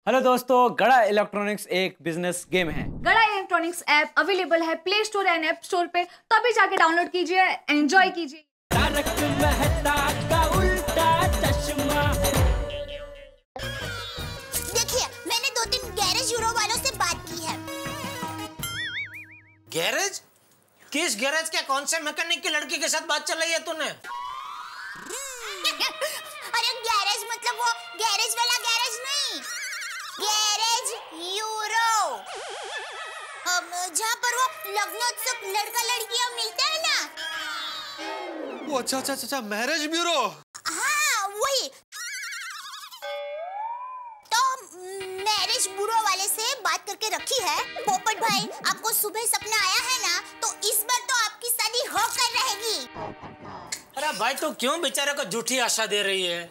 Hello दोस्तों, गड़ा electronics एक बिजनेस गेम है। गड़ा इलेक्ट्रॉनिक्स ऐप अवेलेबल है play store and app store पे, तो अभी जाके डाउनलोड कीजिए, एंजॉय कीजिए। तारक मेहता का उल्टा चश्मा। देखिए, मैंने 2-3 गैरेज यूरो वालों से बात की है। गैरेज? किस गैरेज के कौन से मैकेनिक की लड़की के साथ बात चल रही है तूने? अरे गैरेज मतलब वो गैरेज वाला गैरेज नहीं, गैरेज यूरो, जहाँ पर वो लग्नोत्सुक लड़का लड़कियाँ मिलते हैं ना। वो अच्छा, मैरिज ब्यूरो। हाँ वही। तो मैरिज ब्यूरो वाले से बात करके रखी है। पोपट भाई, आपको सुबह सपना आया है ना, तो इस बार तो आपकी शादी होकर रहेगी। अरे भाई, तू क्यों बेचारे को झूठी आशा दे रही है?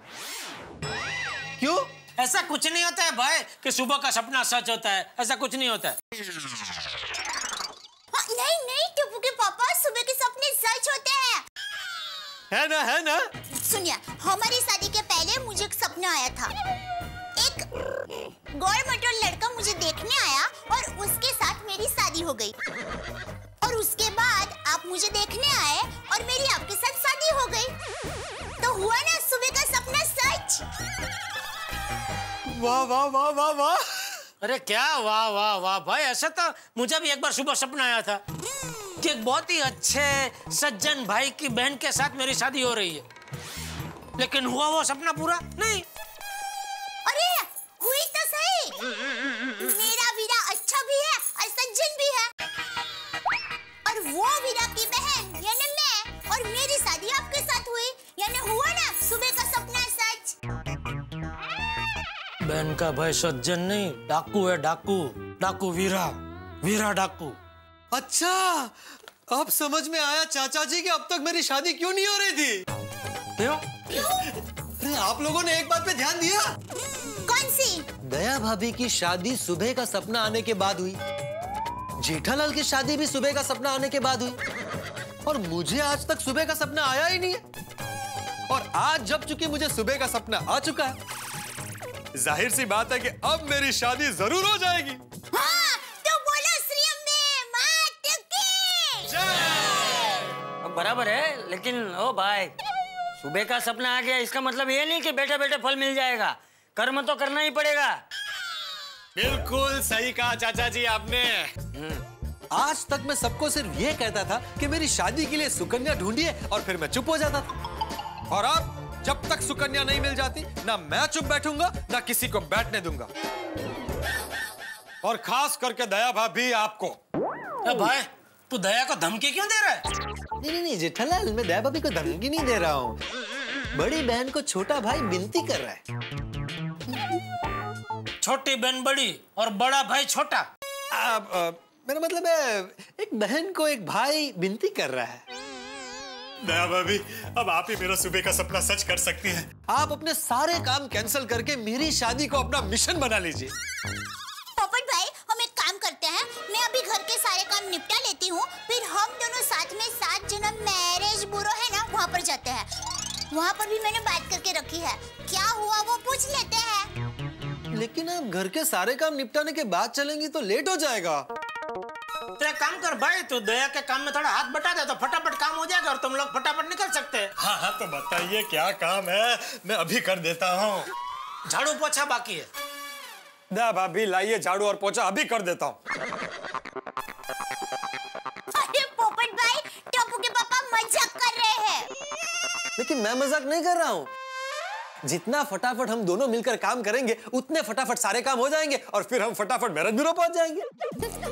क्यों? ऐसा कुछ नहीं होता है भाई कि सुबह का सपना सच होता है, ऐसा कुछ नहीं होता है। नहीं टिप्पू के पापा, सुबह के सपने सच होते हैं। है ना? सुनिए, हमारी शादी के पहले मुझे एक सपना आया था। एक गोल मटोल लड़का मुझे देखने आया और उसके साथ मेरी शादी हो गई। और उसके बाद आप मुझे देखने आए और मेरी आपके साथ शादी हो गई। तो हुआ ना सुबह का सपना सच। वाह। अरे क्या वाह भाई, ऐसा तो मुझे भी एक बार सुबह सपना आया था कि एक बहुत ही अच्छे सज्जन भाई की बहन के साथ मेरी शादी हो रही है, लेकिन हुआ वो सपना पूरा नहीं। अरे हुई तो सही। मेरा वीरा अच्छा भी है और सज्जन भी है, और वो वीरा की बहन यानी मैं, और मेरी शादी आपके साथ हुई, यानी हुआ ना सुबह का सपना सच। बहन का भाई सज्जन नहीं, डाकू है, डाकू वीरा डाकू। अच्छा, अब समझ में आया चाचा जी कि अब तक मेरी शादी क्यों नहीं हो रही थी। क्यों? अरे आप लोगों ने एक बात पे ध्यान दिया? कौन सी? दया भाभी की शादी सुबह का सपना आने के बाद हुई, जेठालाल की शादी भी सुबह का सपना आने के बाद हुई, और मुझे आज तक सुबह का सपना आया ही नहीं है। और आज जब चूंकि मुझे सुबह का सपना आ चुका है, जाहिर सी बात है कि अब मेरी शादी जरूर हो जाएगी। हाँ, तो बोलो श्री अम्बे मात की जय। अब बराबर है, लेकिन ओ भाई, सुबह का सपना आ गया इसका मतलब ये नहीं कि बैठे बैठे फल मिल जाएगा। कर्म तो करना ही पड़ेगा। बिल्कुल सही कहा चाचा जी आपने। आज तक मैं सबको सिर्फ ये कहता था कि मेरी शादी के लिए सुकन्या ढूंढिए, और फिर मैं चुप हो जाता था। और अब जब तक सुकन्या नहीं मिल जाती, ना मैं चुप बैठूंगा ना किसी को बैठने दूंगा, और खास करके दया भाभी आपको। भाई, तू दया को धमकी क्यों दे रहा है? नहीं जेठालाल, मैं दया भाभी को धमकी नहीं दे रहा हूँ। बड़ी बहन को छोटा भाई विनती कर रहा है। छोटी बहन बड़ी और बड़ा भाई छोटा। मेरा मतलब है, एक बहन को एक भाई विनती कर रहा है। दया भाभी, अब आप ही मेरा सुबह का सपना सच कर सकती हैं। आप अपने सारे काम कैंसिल करके मेरी शादी को अपना मिशन बना लीजिए। पोपट भाई, हम एक काम करते हैं, मैं अभी घर के सारे काम निपटा लेती हूँ, फिर हम दोनों साथ में 7 जन मैरिज ब्यूरो है ना, वहाँ पर जाते हैं। वहाँ पर भी मैंने बात करके रखी है, क्या हुआ वो पूछ लेते हैं। लेकिन आप घर के सारे काम निपटाने के बाद चलेंगी तो लेट हो जाएगा। तेरा काम कर भाई, तू दया के काम में थोड़ा हाथ बटा दे तो फटाफट काम हो जाएगा और तुम लोग फटाफट निकल सकते हैं। हाँ, तो बताइए क्या काम है, मैं अभी कर देता हूँ। झाड़ू पोछा बाकी है। दया भाभी लाइए झाड़ू और पोछा, अभी कर देता हूँ। अरे पोपट भाई, टप्पू के पापा मजाक कर रहे हैं। लेकिन मैं मजाक नहीं कर रहा हूँ। जितना फटाफट हम दोनों मिलकर काम करेंगे, उतने फटाफट सारे काम हो जाएंगे, और फिर हम फटाफट मैरिज ब्यूरो पहुंच जाएंगे।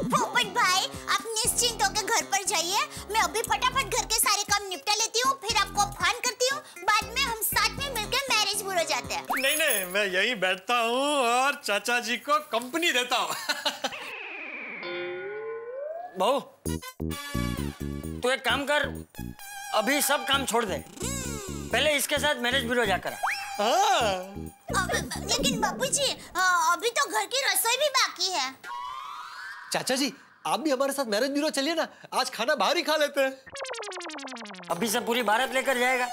पोपट भाई, आप निश्चिंत होकर घर पर जाइए, मैं अभी फटाफट घर के सारे काम निपटा लेती हूँ, फिर आपको फोन करती हूँ, बाद में हम साथ में मिलकर मैरिज ब्यूरो जाते हैं। नहीं, मैं यहीं बैठता हूँ और चाचा जी को कंपनी देता हूँ। बहू, तू एक काम कर, अभी सब काम छोड़ दे, पहले इसके साथ मैरिज ब्यूरो जाकर। लेकिन बाबूजी, अभी तो घर की रसोई भी बाकी है। चाचा जी, आप भी हमारे साथ मैरिज ब्यूरो चलिए ना, आज खाना बाहर ही खा लेते हैं। अभी से पूरी भारत लेकर जाएगा।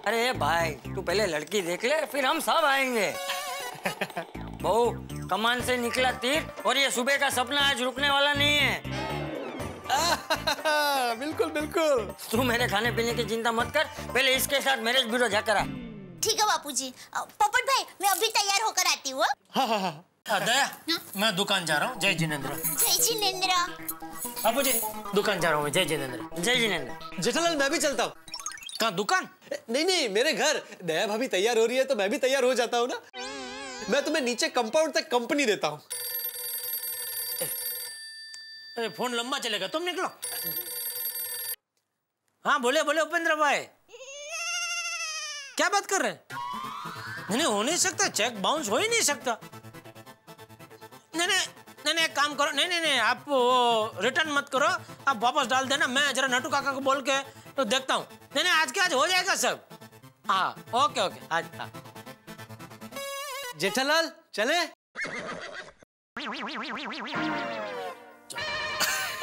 अरे भाई, तू पहले लड़की देख ले, फिर हम सब आएंगे। बहू, कमान से निकला तीर और ये सुबह का सपना आज रुकने वाला नहीं है। बिल्कुल बिल्कुल। तू मेरे खाने पीने की चिंता मत कर, पहले इसके साथ मैरिज ब्यूरो जाकर आ। ठीक है बापूजी। पोपट भाई मैं अभी तैयार होकर आती हूँ। दया, मैं दुकान जा रहा हूँ। जय जिनेंद्र। जय जिनेंद्र। बापूजी, दुकान जा रहा हूँ। जय जिनेंद्र। जय जिनेंद्र। जेठालाल मैं भी चलता हूँ। कहाँ दुकान? नहीं नहीं, मेरे घर। दया भाभी तैयार हो रही है तो मैं भी तैयार हो जाता हूँ ना। मैं तुम्हें नीचे कंपाउंड तक कंपनी देता हूँ। फोन लंबा चलेगा, तुम निकलो। हाँ बोले बोले उपेंद्र भाई, क्या बात कर रहे हैं? नहीं हो नहीं सकता, चेक बाउंस हो ही नहीं सकता। नहीं नहीं नहीं नहीं, एक काम करो। नहीं नहीं नहीं, आप वो रिटर्न मत करो, आप वापस डाल देना। मैं जरा नटू काका को बोल के तो देखता हूँ। नहीं नहीं, आज के आज हो जाएगा सब। हाँ ओके ओके, आज। हाँ जेठालाल चले?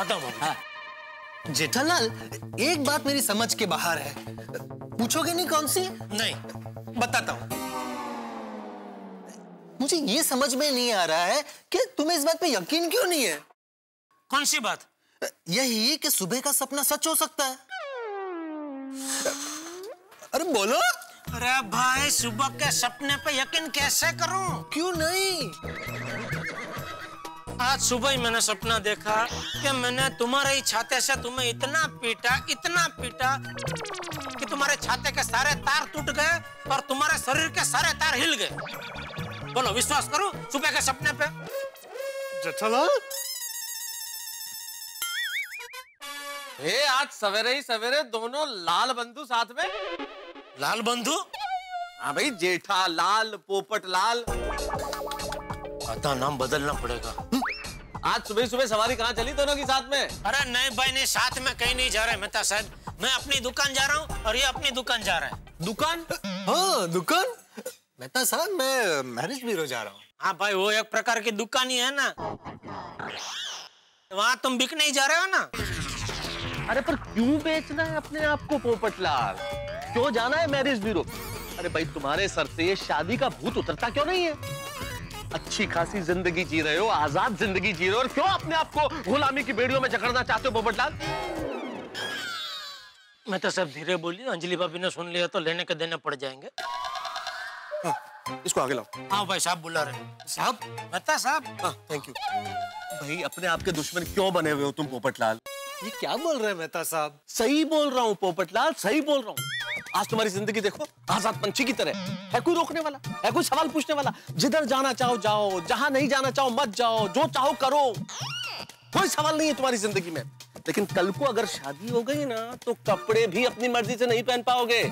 आता हूँ। हाँ। जेठालाल एक बात मेरी समझ के बाहर है, पूछोगे नहीं कौन सी? नहीं। बताता हूँ। मुझे ये समझ में नहीं आ रहा है कि तुम्हें इस बात पे यकीन क्यों नहीं है। कौन सी बात? यही कि सुबह का सपना सच हो सकता है। अरे बोलो। अरे भाई, सुबह के सपने पे यकीन कैसे करूं? क्यों नहीं? आज सुबह ही मैंने सपना देखा कि मैंने तुम्हारे ही छाते से तुम्हें इतना पीटा कि तुम्हारे छाते के सारे तार टूट गए और तुम्हारे शरीर के सारे तार हिल गए। बोलो, विश्वास करो सुबह के सपने पे? जेठालाल, आज सवेरे ही सवेरे दोनों लाल बंधु साथ में। लाल बंधु? हाँ भाई, जेठा लाल, पोपट लाल। आता नाम बदलना पड़ेगा। आज सुबह सुबह सवारी कहाँ चली दोनों की साथ में? अरे नहीं भाई नहीं, साथ में कहीं नहीं जा रहे मेहता साहब। मैं अपनी दुकान जा रहा हूँ और ये अपनी दुकान जा रहा है। दुकान? हाँ दुकान। मेहता साहब मैं मैरिज ब्यूरो जा रहा हूँ। हाँ भाई, वो एक प्रकार की दुकान ही है ना, वहाँ तुम बिकने ही जा रहे हो ना। अरे पर क्यों बेचना है अपने आप को पोपटलाल? क्यों जाना है मैरिज ब्यूरो? अरे भाई, तुम्हारे सर से ये शादी का भूत उतरता क्यों नहीं है? अच्छी खासी जिंदगी जी रहे हो, आजाद जिंदगी जी रहे हो, और क्यों अपने आप को गुलामी की बेड़ियों में जकड़ना चाहते हो पोपटलाल? मैं तो सब धीरे बोली, अंजलि भाभी ने सुन लिया तो लेने के देने पड़ जाएंगे। इसको आगे लाओ। हाँ भाई, साहब बुला रहे। साहब? बता साहब। हाँ थैंक यू। भाई, अपने आप के दुश्मन क्यों बने हुए हो तुम पोपटलाल? ये क्या बोल रहे हैं मेहता साहब? सही बोल रहा हूँ पोपटलाल, सही बोल रहा हूँ। आज तुम्हारी जिंदगी देखो, आजाद पंछी की तरह है। कोई रोकने वाला है? कोई सवाल पूछने वाला? जिधर जाना चाहो जाओ, जहां नहीं जाना चाहो मत जाओ, जो चाहो करो। कोई सवाल नहीं है तुम्हारी जिंदगी में। लेकिन कल को अगर शादी हो गई ना, तो कपड़े भी अपनी मर्जी से नहीं पहन पाओगे।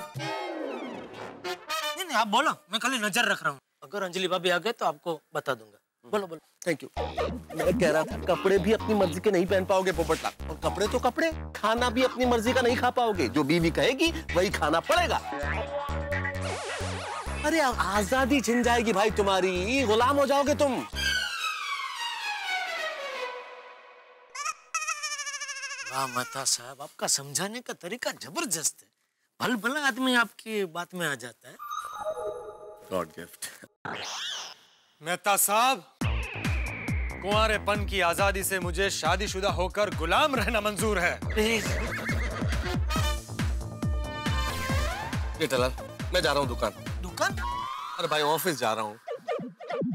नहीं आप बोलो, मैं खाली नजर रख रहा हूँ। अगर अंजलि भाभी आ गए तो आपको बता दूंगा। बोलो बोलो। Thank you. मैं कह रहा था, कपड़े भी अपनी मर्जी के नहीं पहन पाओगे पोपटलाल। और कपड़े तो कपड़े, खाना भी अपनी मर्जी का नहीं खा पाओगे। जो बीवी कहेगी वही खाना पड़ेगा। अरे आजादी छिन जाएगी भाई तुम्हारी, गुलाम हो जाओगे तुम। वाह मेहता साहब, आपका समझाने का तरीका जबरदस्त है। भल भला आदमी आपकी बात में आ जाता है। God gift. मेहता साहब, कुंवारेपन की आजादी से मुझे शादीशुदा होकर गुलाम रहना मंजूर है। जेठालाल, मैं जा रहा हूँ दुकान। दुकान? अरे भाई, ऑफिस जा रहा हूँ।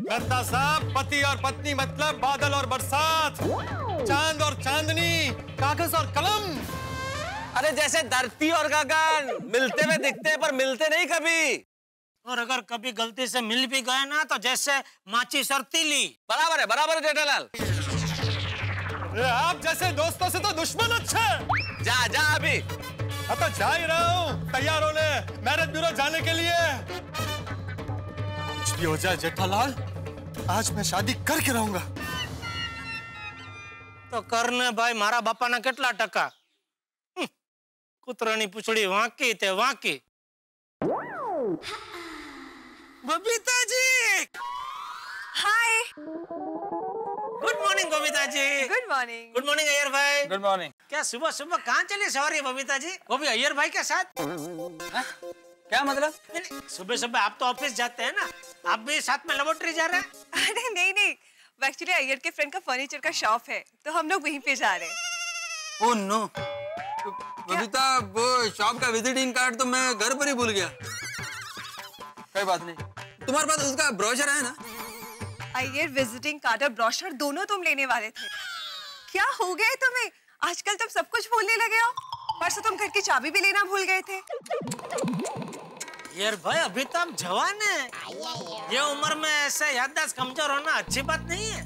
मेहता साहब, पति और पत्नी मतलब बादल और बरसात, चांद और चांदनी, कागज और कलम। अरे जैसे धरती और गगन मिलते हुए दिखते हैं पर मिलते नहीं कभी। और अगर कभी गलती से मिल भी गए ना, तो जैसे माचिस और तीली। बराबर है जेठालाल। आप जैसे दोस्तों से तो दुश्मन अच्छे। जा जा अभी। अब तो जा ही रहा हूँ, तैयार होने मैरिज ब्यूरो जाने के लिए। कुछ भी हो जाए जेठालाल, आज मैं शादी करके रहूंगा। तो करने भाई, मारा बापा ना केटला टका। कुतरानी पूछड़ी वाकी ते वाकी। Babita ji. Hi. Good morning Babita ji. Good morning. Good morning Iyer भाई। Good morning. क्या सुबह सुबह कहाँ चली सवारी बबीता जी? वो भी अय्यर भाई के साथ? क्या मतलब? सुबह सुबह आप तो ऑफिस जाते हैं ना, आप भी साथ में लेबोरेटरी जा रहे हैं? अरे नहीं नहीं, वो एक्चुअली अय्यर के फ्रेंड का फर्नीचर का शॉप है, तो हम लोग वहीं पे जा रहे हैं। ओह नो, बबीता वो शॉप का विजिटिंग कार्ड तो मैं घर पर ही भूल गया। कोई बात नहीं, तुम्हारे पास उसका ब्रोशर है ना? अय्यर विजिटिंग कार्ड और ब्रोशर दोनों तुम लेने वाले थे। क्या हो गया है तुम्हें? आजकल तुम सब कुछ भूलने लगे हो। परसों तुम घर की चाबी भी लेना भूल गए थे। यार भाई, अभी तो आप जवान हैं। ये उम्र में ऐसे याददाश्त कमजोर होना अच्छी बात नहीं है।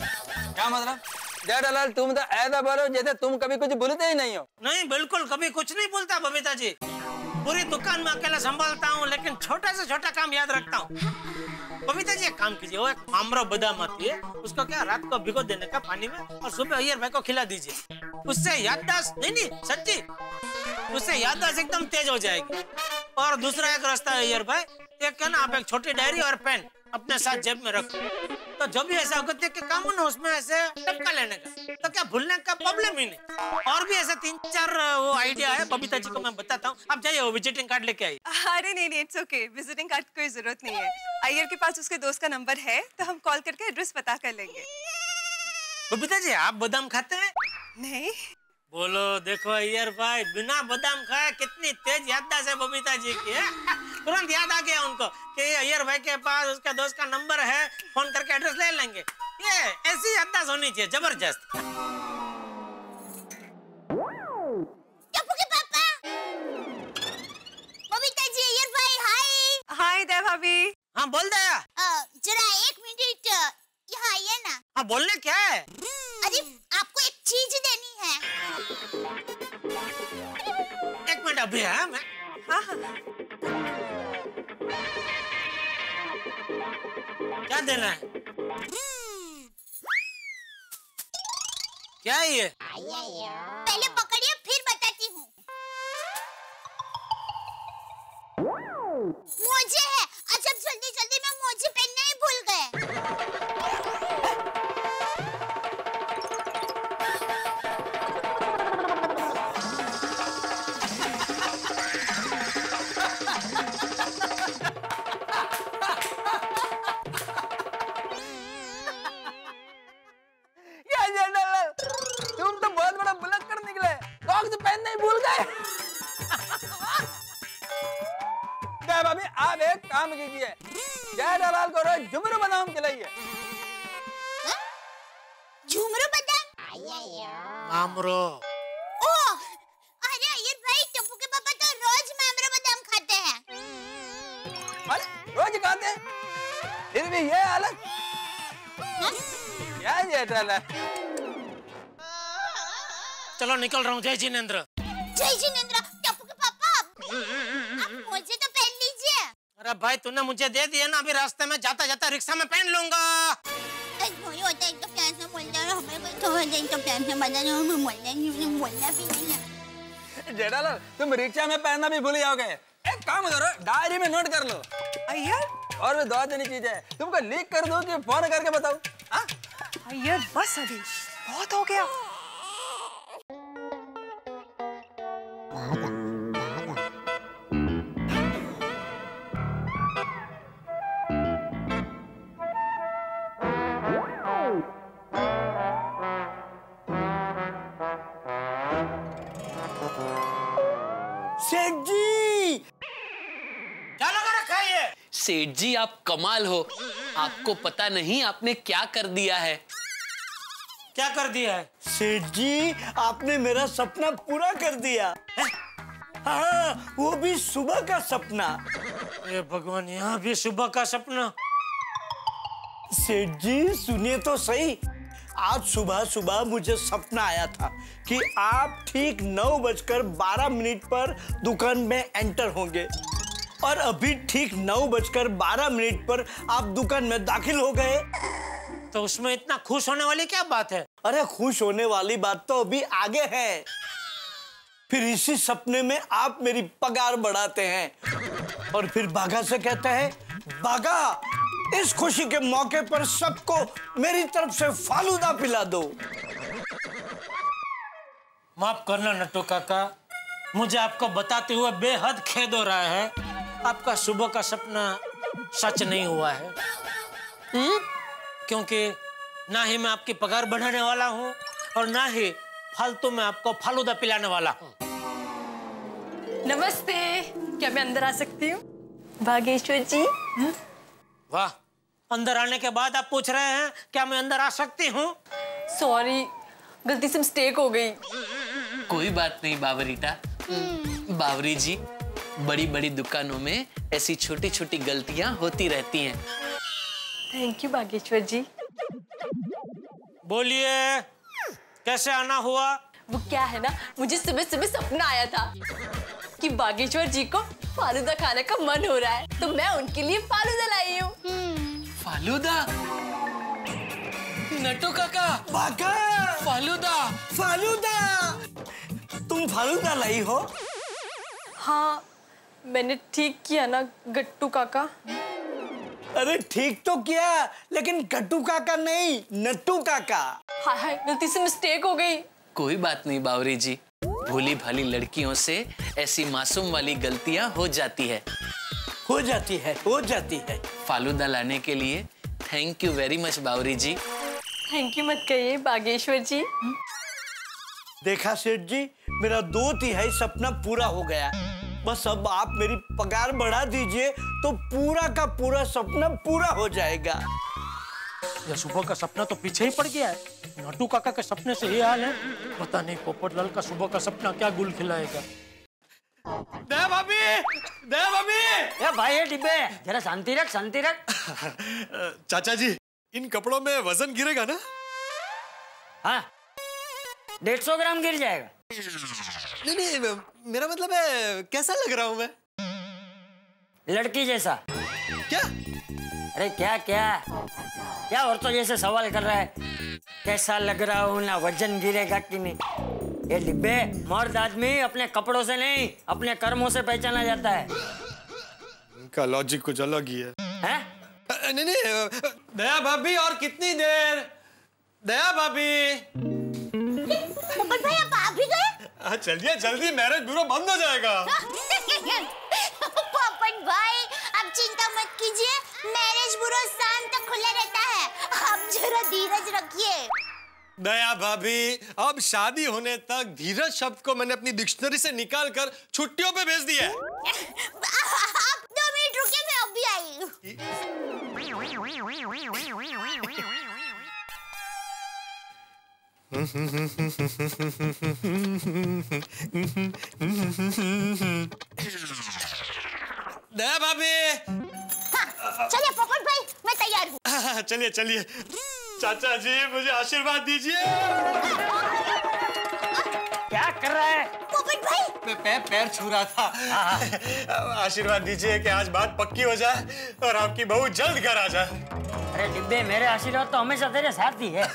क्या मतलब? जेठालाल, तुम तो ऐसा बोलो जैसे तुम कभी कुछ भूलते ही नहीं हो। नहीं, बिल्कुल कभी कुछ नहीं भूलता बबीता जी। पूरी दुकान में अकेला संभालता हूँ, लेकिन छोटा से छोटा काम याद रखता हूँ। बबीता जी एक काम कीजिए, वो एक मामरो बादाम आती है, उसको क्या रात को भिगो देने का पानी में, और सुबह अय्यर भाई को खिला दीजिए। उससे याददाश्त, नहीं सच्ची, उससे याददाश्त एकदम तेज हो जाएगी। और दूसरा एक रास्ता है अय्यर भाई, एक है ना, आप एक छोटी डायरी और पेन अपने साथ जेब में रखो, तो जो भी ऐसा अगत्य के काम हो ना, उसमें ऐसे टपका लेने का, तो क्या भूलने का प्रॉब्लम ही नहीं। और भी ऐसे 3-4 वो आइडिया है, बबीता जी को मैं बताता हूँ। आप जाइए, वो विजिटिंग कार्ड लेके आइए। अरे नहीं नहीं, इट्स ओके, विजिटिंग कार्ड की कोई जरूरत नहीं है। अय्यर के पास उसके दोस्त का नंबर है, तो हम कॉल करके एड्रेस पता कर लेंगे। बबीता जी, आप बादाम खाते हैं? नहीं। बोलो, देखो अय्यर भाई, बिना बादाम खाए कितनी तेज याददाश्त है बबीता जी की है। तुरंत याद आ गया उनको कि अय्यर भाई के पास उसके दोस्त का नंबर है, फोन करके एड्रेस ले लेंगे। ये ऐसी याददाश्त होनी चाहिए, जबरदस्त। टप्पू के पापा, बबीता जी, अय्यर भाई, हाय। हाय दया भाभी। हाँ बोल दया। जरा 1 मिनट यहाँ आइए ना। हाँ बोलने क्या है? अरे आपको एक चीज देनी है। 1 मिनट अभी है मैं। हाँ। क्या देना है? क्या है ये? पहले पकड़िए, फिर बताती हूँ। मोजे है। अच्छा, जल्दी जल्दी में मोजे पहनना ही भूल गए। तुम तो बहुत बड़ा बुलक्कड़ निकले, सॉक्स पहनना ही भूल गए। जय भाभी, आप एक काम कीजिए, जेठालाल को रोज झुमरू बादाम खिलाइए। झुमरू बादाम? मामरो। ओह, अरे अय्यर भाई, टप्पू के पापा तो रोज मामरो बादाम खाते हैं। अरे रोज खाते हैं, फिर भी ये हालत? क्या जेठालाल? चलो निकल रहा हूँ। जय जिनेंद्र। जय जिनेंद्र। टप्पू के पापा, आप मोजे तो पहन लीजिए। अरे भाई, तूने मुझे दे दिया ना, अभी रास्ते में जाता जाता रिक्शा में पहन लूंगा। एक तो प्यार से बोलता है, हमें कोई थोड़ा देर तो प्यार से बताना, हमें बोलना भी नहीं है। जेठालाल, तुम रिक्शा में पहनना भी भूल जाओगे। एक काम करो, डायरी में नोट कर लो। अय्यर, और भी 2 चीजें है, तुमको लिख कर दो कि फोन करके बताओ? हाँ? अय्यर बस अभी, बहुत हो गया। सेठ जी, क्या लगा रखा है ये? सेठ जी, आप कमाल हो। आपको पता नहीं आपने क्या कर दिया है? क्या कर दिया है? सेठ जी, आपने मेरा सपना पूरा कर दिया। हाँ, वो भी सुबह का सपना। ये भगवान, यहाँ भी सुबह का सपना। सेठ जी सुनिए तो सही, आज सुबह सुबह मुझे सपना आया था कि आप ठीक 9:12 पर दुकान में एंटर होंगे, और अभी ठीक 9:12 पर आप दुकान में दाखिल हो गए। तो उसमें इतना खुश होने वाली क्या बात है? अरे खुश होने वाली बात तो अभी आगे है। फिर इसी सपने में आप मेरी पगार बढ़ाते हैं और फिर बागा से कहते हैं, बागा, इस खुशी के मौके पर सबको मेरी तरफ से फालूदा पिला दो। माफ करना नट्टू काका, मुझे आपको बताते हुए बेहद खेद हो रहा है, आपका सुबह का सपना सच नहीं हुआ है। क्योंकि ना ही मैं आपकी पगार बढ़ाने वाला हूँ और ना ही फालतू में आपको फालूदा पिलाने वाला हूँ। नमस्ते, क्या मैं अंदर आ सकती हूँ? बागेश्वर जी। वाह, अंदर आने के बाद आप पूछ रहे हैं क्या मैं अंदर आ सकती हूँ? सॉरी, गलती से मिस्टेक हो गई। कोई बात नहीं बावरीटा। बावरी जी, बड़ी बड़ी दुकानों में ऐसी छोटी छोटी गलतियां होती रहती हैं। थैंक यू बागेश्वर जी। बोलिए, कैसे आना हुआ? वो क्या है ना, मुझे सुबह सुबह सपना आया था कि बागेश्वर जी को फालूदा खाने का मन हो रहा है, तो मैं उनके लिए फालूदा लाई हूँ। फालूदा? नटू काका, बाका, फालूदा। फालूदा, तुम फालूदा लाई हो? हाँ, मैंने ठीक किया ना गट्टू काका? अरे ठीक तो किया, लेकिन गट्टू काका नहीं, नट्टू काका। हाय हाय, गलती से मिस्टेक हो गई। कोई बात नहीं बावरी जी, भोली भाली लड़कियों से ऐसी मासूम वाली गलतियां हो जाती है। हो जाती है, हो जाती है। फालूदा लाने के लिए thank you very much Bawri ji. Thank you मत कहिए बागेश्वर जी। देखा सेठ जी, मेरा 2/3 सपना पूरा हो गया। बस अब आप मेरी पगार बढ़ा दीजिए तो पूरा का पूरा सपना पूरा हो जाएगा। यह सुबह का सपना तो पीछे ही पड़ गया है। नटू काका के सपने से ये हाल है। पता नहीं पोपटलाल का सुबह का सपना क्या गुल खिलाएगा। दया भाभी, दया भाभी। ए भाई, ये डिब्बे जरा शांति रख, शांति रख। चाचा जी, इन कपड़ों में वजन गिरेगा ना? हाँ, 150 ग्राम गिर जाएगा। नहीं, मेरा मतलब है कैसा लग रहा हूँ मैं? लड़की जैसा। क्या? अरे क्या क्या क्या औरतों जैसे सवाल कर रहा है? कैसा लग रहा हूँ ना, वजन गिरेगा कि नहीं? ये डिब्बे, मर्द आदमी अपने कपड़ों से नहीं, अपने कर्मों से पहचाना जाता है। इनका लॉजिक कुछ अलग ही है। हैं? नहीं, दया भाभी, और कितनी देर? दया भाभी। पोपट भाई, आप आ भी गए? चलिए जल्दी, मैरिज ब्यूरो बंद हो जाएगा। पोपट भाई, आप चिंता मत कीजिए, मैरिज ब्यूरो शाम तक खुला रहता है। आप जरा धीरज रखिए। दया भाभी, अब शादी होने तक धीरज शब्द को मैंने अपनी डिक्शनरी से निकाल कर छुट्टियों पे भेज दिया है। आप 2 मिनट रुकिए, मैं अभी आई। दया भाभी। चलिए पोपट भाई, मैं तैयार हूँ। चलिए चलिए। चाचा जी, मुझे आशीर्वाद दीजिए। क्या कर रहा है? पोपट भाई, मैं पैर छू रहा था। आशीर्वाद दीजिए कि आज बात पक्की हो जाए और आपकी बहू जल्द घर आ जाए। अरे डिब्बे, मेरे आशीर्वाद तो हमेशा तेरे साथ ही है।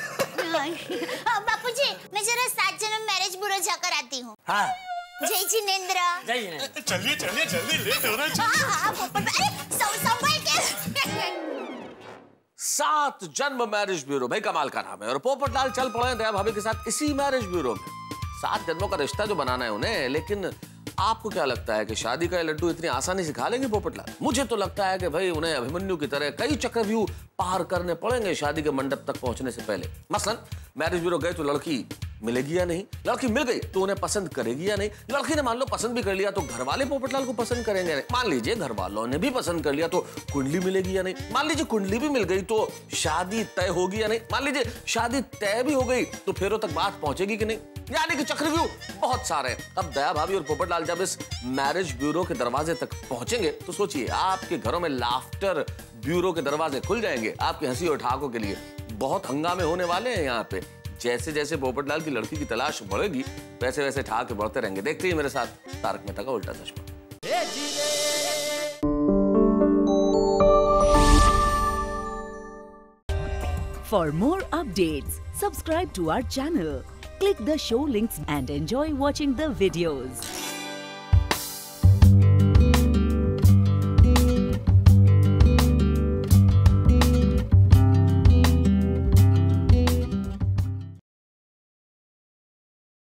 बापूजी, मैं जरा 7 जन्म मैरिज ब्यूरो जाकर आती हूँ। हाँ, जय जिनेंद्र। जय जिनेंद्र। चलिए चलिए, जल्दी, लेट हो रहा है। हाँ, पोपट भाई, संभल के। 7 जन्म मैरिज ब्यूरो, भाई कमाल का नाम है। और पोपटलाल चल पड़े दया भाभी के साथ इसी मैरिज ब्यूरो में। 7 जन्मों का रिश्ता जो बनाना है उन्हें। लेकिन आपको क्या लगता है कि शादी का लड्डू इतनी आसानी से खा लेंगे पोपटलाल? मुझे तो लगता है कि भाई उन्हें अभिमन्यु की तरह कई चक्रव्यूह पार करने पड़ेंगे शादी के मंडप तक पहुंचने से पहले। मसलन मैरिज ब्यूरो गए तो लड़की मिलेगी या नहीं, लड़की मिल गई तो उन्हें पसंद करेगी या नहीं, लड़की ने मान लो पसंद भी कर लिया तो घर वाले पोपटलाल को पसंद करेंगे या नहीं, मान लीजिए घर वालों ने भी पसंद कर लिया तो कुंडली मिलेगी या नहीं, मान लीजिए कुंडली भी मिल गई तो शादी तय होगी या नहीं, मान लीजिए शादी तय भी हो गई तो फेरों तक बात पहुंचेगी कि नहीं। यानी कि चक्रव्यूह बहुत सारे हैं। अब दया भाभी और पोपटलाल जब इस मैरिज ब्यूरो के दरवाजे तक पहुंचेंगे तो सोचिए, आपके घरों में लाफ्टर ब्यूरो के दरवाजे खुल जाएंगे आपकी हंसी और ठहाकों के लिए। बहुत हंगामे होने वाले हैं यहाँ पे। जैसे जैसे पोपटलाल की लड़की की तलाश बढ़ेगी वैसे वैसे ठहाके बढ़ते रहेंगे। देखते ही मेरे साथ तारक मेहता का उल्टा चश्मा। For more updates, subscribe to our channel, click the show links and enjoy watching the videos.